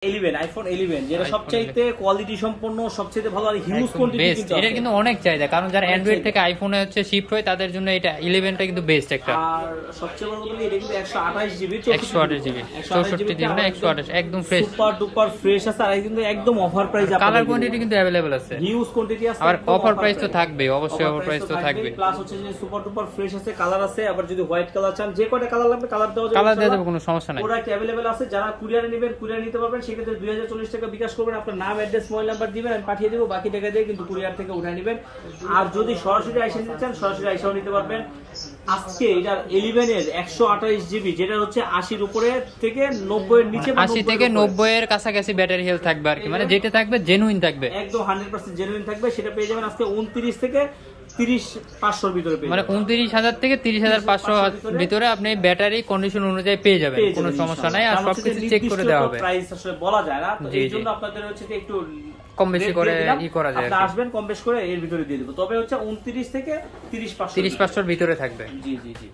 11 iPhone 11 যেটা সবচাইতে quality সম্পন্ন সবচাইতে ভালো আর হিউজ কোয়ান্টিটি কিন্তু এটা কিন্তু অনেক চাহিদা, কারণ যারা অ্যান্ড্রয়েড থেকে আইফোনে হচ্ছে শিফট হয় তাদের জন্য এটা 11টা কিন্তু বেস্ট একটা। আর সবচেয়ে বড় কথা এটা কিন্তু 128 জিবি 128 জিবি 64 জিবি না 128 একদম ফ্রেশ সুপার ডুপার ফ্রেশ আছে। আর কিন্তু একদম অফার প্রাইস আপনাদের কালার কোয়ান্টিটি কিন্তু अवेलेबल আছে, হিউজ কোয়ান্টিটি আছে। আর অফার প্রাইস তো থাকবে, অবশ্যই অফার প্রাইস তো থাকবে। প্লাস হচ্ছে যে সুপার ডুপার ফ্রেশ আছে, কালার আছে। আবার যদি হোয়াইট কালার চান যে কয়টা কালার লাগবে কালার দেওয়া যাবে, কালার দেওয়া যাবে, কোনো সমস্যা নাই। প্রোডাক্ট अवेलेबल আছে। যারা কুরিয়ারে নেবেন কুরিয়ার নিতে পারবেন, সেক্ষেত্রে 2040 টাকা বিকাশ করবেন, আপনার নাম অ্যাড্রেস মোবাইল নাম্বার দিবেন, আমি পাঠিয়ে দেব, বাকি টাকা দিয়ে কিন্তু কুরিয়ার থেকে উঠায় নেবেন। আর যদি সরাসরি আইসা নিতে চান সরাসরি আইসাও নিতে পারবেন। আজকে এটার 11 এর 128 জিবি যেটা হচ্ছে 80 উপরে থেকে 90 এর নিচে, 80 থেকে 90 এর কাছাকাছি ব্যাটারি হেলথ থাকবে আর কি, মানে যেটা থাকবে জেনুইন থাকবে, একদম 100% জেনুইন থাকবে। সেটা পেয়ে যাবেন আজকে 29 থেকে 30,500 ভিতরে পেয়ে মানে 29,000 থেকে 30,500 ভিতরে আপনি ব্যাটারি কন্ডিশন অনুযায়ী পেয়ে যাবেন, কোনো সমস্যা নাই। আর সবকিছু চেক করে দেওয়া হবে, প্রাইস আসলে বলা যায় না, তো এই জন্য আপনাদের হচ্ছে যে একটু কম বেশি করে ই করা যায়, আপনি আসবেন কম বেশি করে এর ভিতরে দিয়ে দেব। তবে হচ্ছে 29 থেকে 30,500 30,500 ভিতরে থাকবে। জি জি জি।